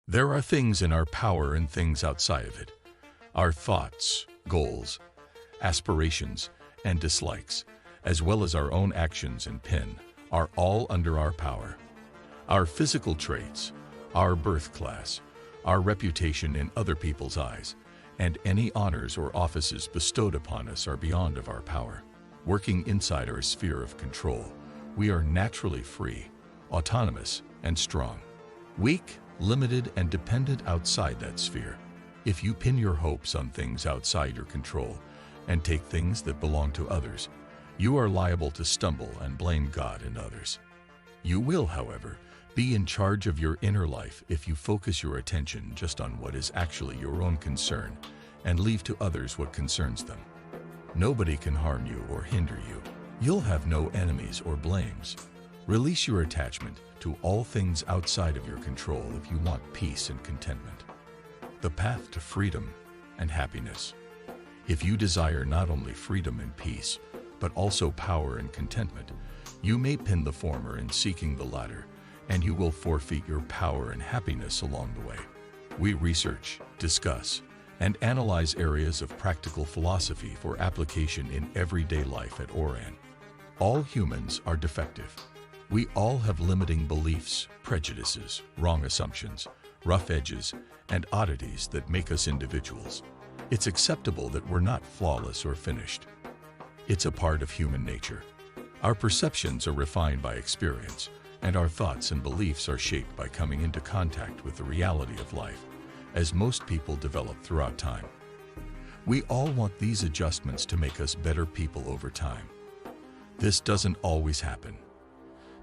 There are things in our power and things outside of it. Our thoughts, goals, aspirations, and dislikes, as well as our own actions and pin, are all under our power. Our physical traits, our birth class, our reputation in other people's eyes, and any honors or offices bestowed upon us are beyond of our power. Working inside our sphere of control, we are naturally free, autonomous, and strong. Weak, limited, and dependent outside that sphere. If you pin your hopes on things outside your control and take things that belong to others, you are liable to stumble and blame God and others. You will, however, be in charge of your inner life if you focus your attention just on what is actually your own concern and leave to others what concerns them. Nobody can harm you or hinder you. You'll have no enemies or blames. Release your attachment to all things outside of your control if you want peace and contentment. The path to freedom and happiness. If you desire not only freedom and peace, but also power and contentment, you may pin the former in seeking the latter, and you will forfeit your power and happiness along the way. We research, discuss, and analyze areas of practical philosophy for application in everyday life at Oran. All humans are defective. We all have limiting beliefs, prejudices, wrong assumptions, rough edges, and oddities that make us individuals. It's acceptable that we're not flawless or finished. It's a part of human nature. Our perceptions are refined by experience, and our thoughts and beliefs are shaped by coming into contact with the reality of life, as most people develop throughout time. We all want these adjustments to make us better people over time. This doesn't always happen.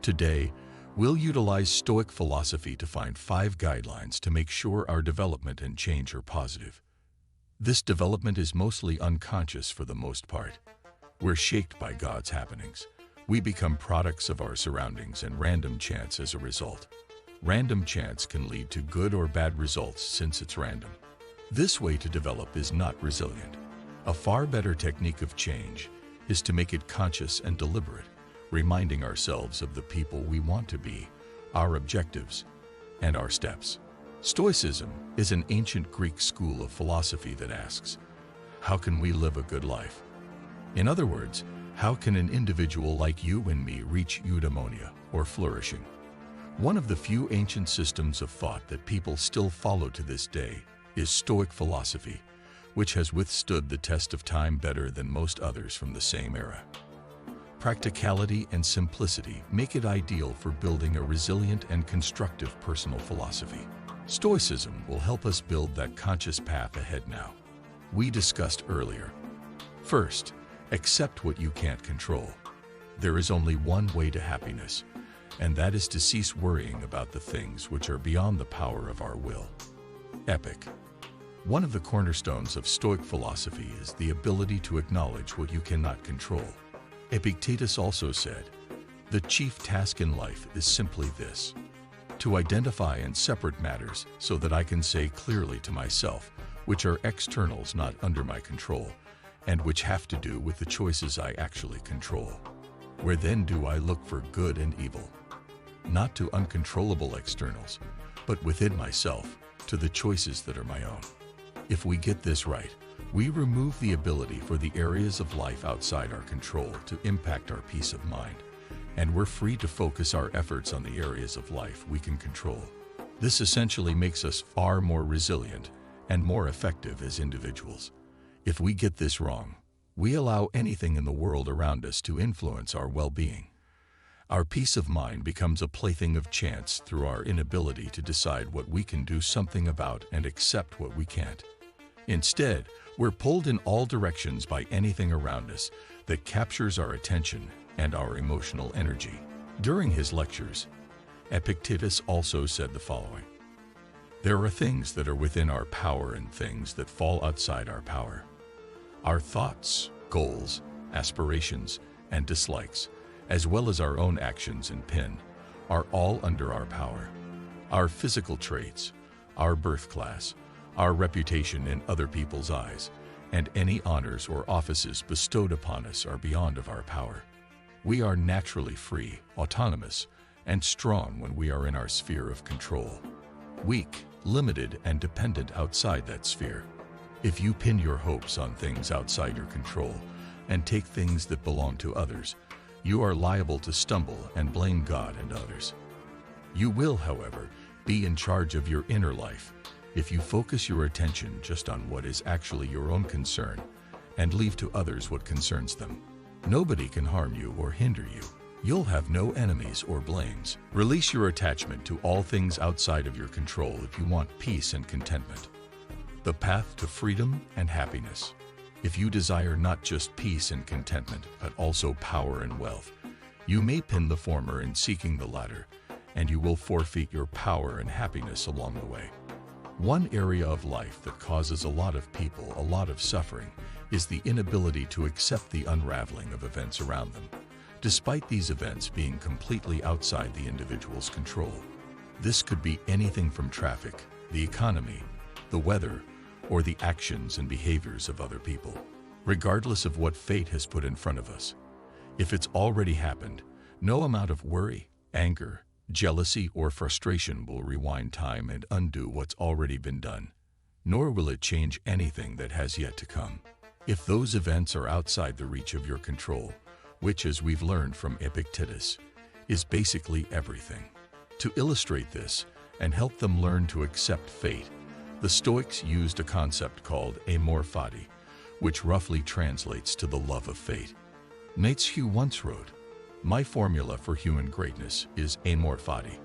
Today, we'll utilize Stoic philosophy to find 5 guidelines to make sure our development and change are positive. This development is mostly unconscious for the most part. We're shaped by God's happenings. We become products of our surroundings and random chance as a result. Random chance can lead to good or bad results since it's random. This way to develop is not resilient. A far better technique of change is to make it conscious and deliberate, reminding ourselves of the people we want to be, our objectives, and our steps. Stoicism is an ancient Greek school of philosophy that asks, how can we live a good life? In other words, how can an individual like you and me reach eudaimonia, or flourishing? One of the few ancient systems of thought that people still follow to this day is Stoic philosophy, which has withstood the test of time better than most others from the same era. Practicality and simplicity make it ideal for building a resilient and constructive personal philosophy. Stoicism will help us build that conscious path ahead now. We discussed earlier. First, accept what you can't control. There is only one way to happiness, and that is to cease worrying about the things which are beyond the power of our will. Epic. One of the cornerstones of Stoic philosophy is the ability to acknowledge what you cannot control. Epictetus also said, the chief task in life is simply this: to identify and separate matters so that I can say clearly to myself, which are externals not under my control, and which have to do with the choices I actually control. Where then do I look for good and evil? Not to uncontrollable externals, but within myself, to the choices that are my own. If we get this right, we remove the ability for the areas of life outside our control to impact our peace of mind, and we're free to focus our efforts on the areas of life we can control. This essentially makes us far more resilient and more effective as individuals. If we get this wrong, we allow anything in the world around us to influence our well-being. Our peace of mind becomes a plaything of chance through our inability to decide what we can do something about and accept what we can't. Instead, we're pulled in all directions by anything around us that captures our attention and our emotional energy. During his lectures, Epictetus also said the following: there are things that are within our power and things that fall outside our power. Our thoughts, goals, aspirations, and dislikes, as well as our own actions and pin, are all under our power. Our physical traits, our birth class, our reputation in other people's eyes, and any honors or offices bestowed upon us are beyond of our power. We are naturally free, autonomous, and strong when we are in our sphere of control. Weak, limited and dependent outside that sphere. If you pin your hopes on things outside your control and take things that belong to others, you are liable to stumble and blame God and others. You will, however, be in charge of your inner life if you focus your attention just on what is actually your own concern and leave to others what concerns them. Nobody can harm you or hinder you. You'll have no enemies or blames. Release your attachment to all things outside of your control if you want peace and contentment. The path to freedom and happiness. If you desire not just peace and contentment, but also power and wealth, you may pin the former in seeking the latter, and you will forfeit your power and happiness along the way. One area of life that causes a lot of people a lot of suffering is the inability to accept the unraveling of events around them, despite these events being completely outside the individual's control. This could be anything from traffic, the economy, the weather, or the actions and behaviors of other people. Regardless of what fate has put in front of us, if it's already happened, no amount of worry, anger, jealousy, or frustration will rewind time and undo what's already been done, nor will it change anything that has yet to come. If those events are outside the reach of your control, which, as we've learned from Epictetus, is basically everything. To illustrate this and help them learn to accept fate, the Stoics used a concept called amor fati, which roughly translates to the love of fate. Nietzsche once wrote, "My formula for human greatness is amor fati,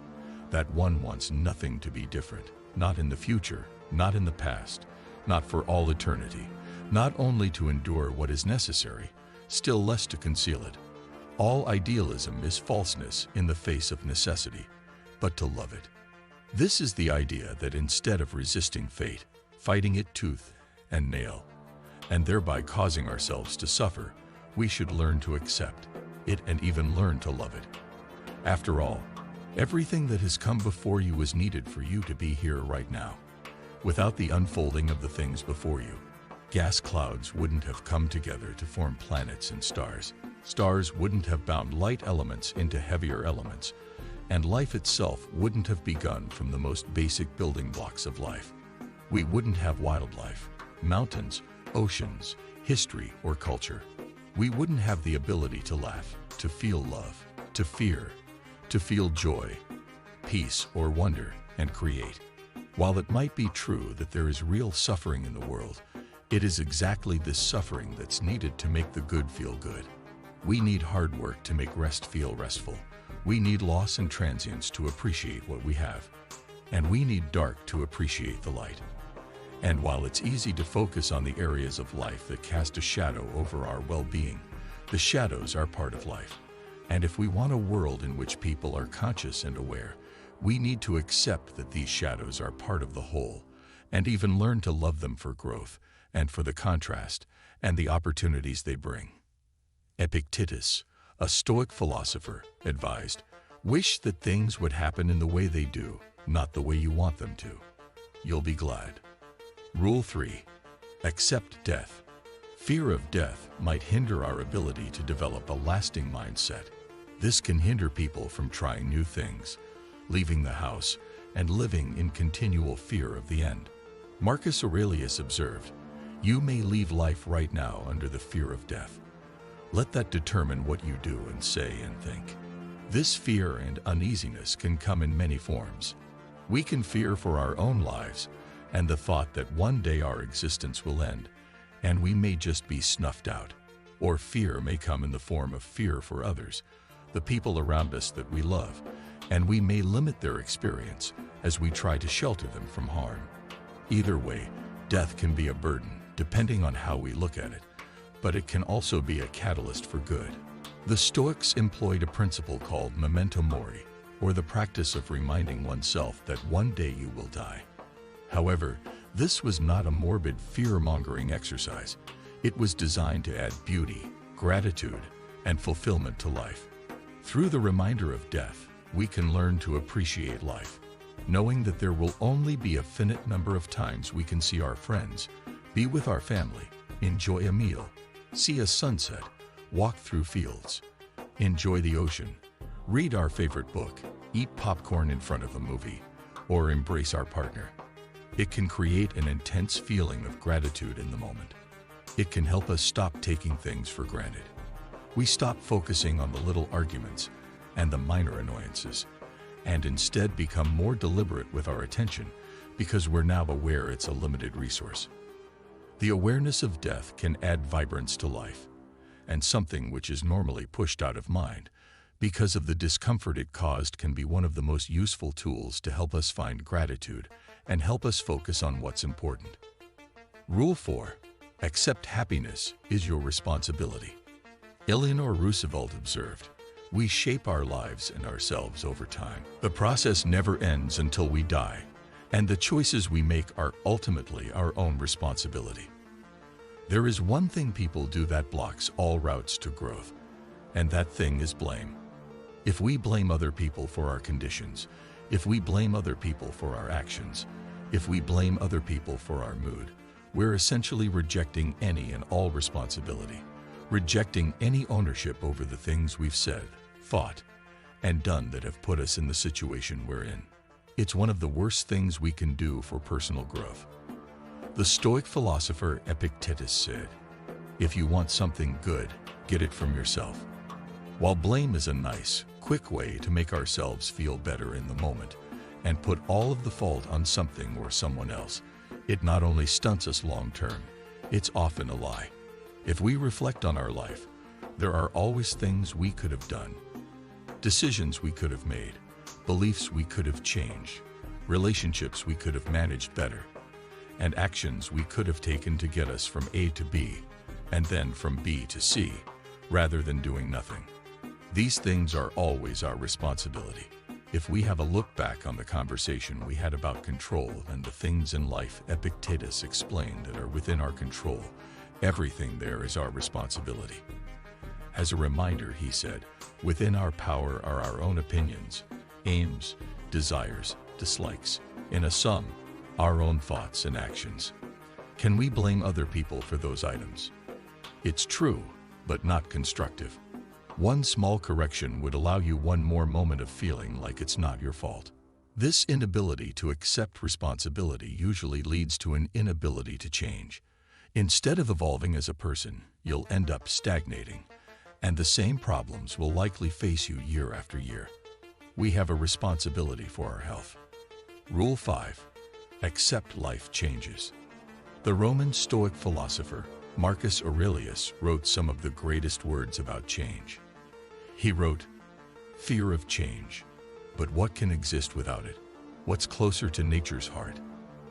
that one wants nothing to be different, not in the future, not in the past, not for all eternity, not only to endure what is necessary, still less to conceal it. All idealism is falseness in the face of necessity, but to love it." This is the idea that instead of resisting fate, fighting it tooth and nail, and thereby causing ourselves to suffer, we should learn to accept it and even learn to love it. After all, everything that has come before you was needed for you to be here right now. Without the unfolding of the things before you, gas clouds wouldn't have come together to form planets and stars. Stars wouldn't have bound light elements into heavier elements, and life itself wouldn't have begun from the most basic building blocks of life. We wouldn't have wildlife, mountains, oceans, history, or culture. We wouldn't have the ability to laugh, to feel love, to fear, to feel joy, peace, or wonder, and create. While it might be true that there is real suffering in the world, it is exactly this suffering that's needed to make the good feel good. We need hard work to make rest feel restful. We need loss and transience to appreciate what we have. And we need dark to appreciate the light. And while it's easy to focus on the areas of life that cast a shadow over our well-being, the shadows are part of life. And if we want a world in which people are conscious and aware, we need to accept that these shadows are part of the whole, and even learn to love them for growth and for the contrast and the opportunities they bring. Epictetus, a Stoic philosopher, advised, "Wish that things would happen in the way they do, not the way you want them to. You'll be glad." Rule 3. Accept death. Fear of death might hinder our ability to develop a lasting mindset. This can hinder people from trying new things, leaving the house, and living in continual fear of the end. Marcus Aurelius observed, "You may leave life right now under the fear of death. Let that determine what you do and say and think." This fear and uneasiness can come in many forms. We can fear for our own lives and the thought that one day our existence will end, and we may just be snuffed out. Or fear may come in the form of fear for others, the people around us that we love, and we may limit their experience as we try to shelter them from harm. Either way, death can be a burden, depending on how we look at it, but it can also be a catalyst for good. The Stoics employed a principle called memento mori, or the practice of reminding oneself that one day you will die. However, this was not a morbid fear-mongering exercise. It was designed to add beauty, gratitude, and fulfillment to life. Through the reminder of death, we can learn to appreciate life, knowing that there will only be a finite number of times we can see our friends, be with our family, enjoy a meal, see a sunset, walk through fields, enjoy the ocean, read our favorite book, eat popcorn in front of a movie, or embrace our partner. It can create an intense feeling of gratitude in the moment. It can help us stop taking things for granted. We stop focusing on the little arguments and the minor annoyances, and instead become more deliberate with our attention because we're now aware it's a limited resource. The awareness of death can add vibrance to life, and something which is normally pushed out of mind because of the discomfort it caused can be one of the most useful tools to help us find gratitude and help us focus on what's important. Rule 4. Accept happiness is your responsibility. Eleanor Roosevelt observed, "We shape our lives and ourselves over time. The process never ends until we die, and the choices we make are ultimately our own responsibility." There is one thing people do that blocks all routes to growth, and that thing is blame. If we blame other people for our conditions, if we blame other people for our actions, if we blame other people for our mood, we're essentially rejecting any and all responsibility, rejecting any ownership over the things we've said, thought, and done that have put us in the situation we're in. It's one of the worst things we can do for personal growth. The Stoic philosopher Epictetus said, "If you want something good, get it from yourself." While blame is a nice, quick way to make ourselves feel better in the moment and put all of the fault on something or someone else, it not only stunts us long term, it's often a lie. If we reflect on our life, there are always things we could have done, decisions we could have made, beliefs we could have changed, relationships we could have managed better, and actions we could have taken to get us from A to B, and then from B to C, rather than doing nothing. These things are always our responsibility. If we have a look back on the conversation we had about control and the things in life Epictetus explained that are within our control, everything there is our responsibility. As a reminder, he said, within our power are our own opinions, aims, desires, dislikes, in a sum, our own thoughts and actions. Can we blame other people for those items? It's true, but not constructive. One small correction would allow you one more moment of feeling like it's not your fault. This inability to accept responsibility usually leads to an inability to change. Instead of evolving as a person, you'll end up stagnating, and the same problems will likely face you year after year. We have a responsibility for our health. Rule 5. Accept life changes. The Roman Stoic philosopher Marcus Aurelius wrote some of the greatest words about change. He wrote, "Fear of change. But what can exist without it? What's closer to nature's heart?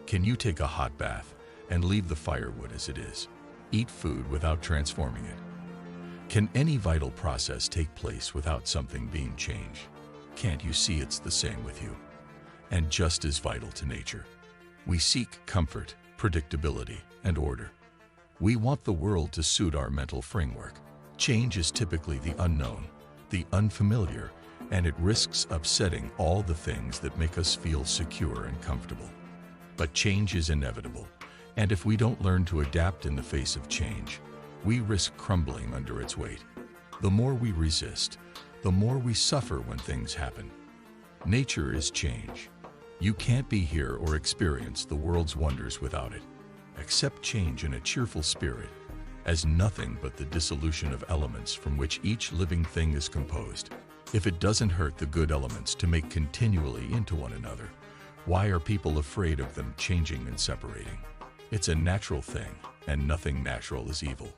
Can you take a hot bath and leave the firewood as it is? Eat food without transforming it? Can any vital process take place without something being changed? Can't you see it's the same with you? And just as vital to nature. We seek comfort, predictability, and order. We want the world to suit our mental framework. Change is typically the unknown, the unfamiliar, and it risks upsetting all the things that make us feel secure and comfortable. But change is inevitable, and if we don't learn to adapt in the face of change, we risk crumbling under its weight. The more we resist, the more we suffer when things happen. Nature is change. You can't be here or experience the world's wonders without it. Accept change in a cheerful spirit, as nothing but the dissolution of elements from which each living thing is composed. If it doesn't hurt the good elements to make continually into one another, why are people afraid of them changing and separating? It's a natural thing, and nothing natural is evil.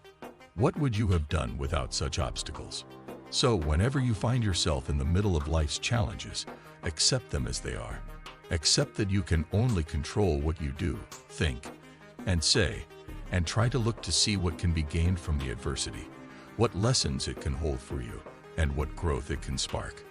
What would you have done without such obstacles? So whenever you find yourself in the middle of life's challenges, accept them as they are. Accept that you can only control what you do, think, and say, and try to look to see what can be gained from the adversity, what lessons it can hold for you, and what growth it can spark.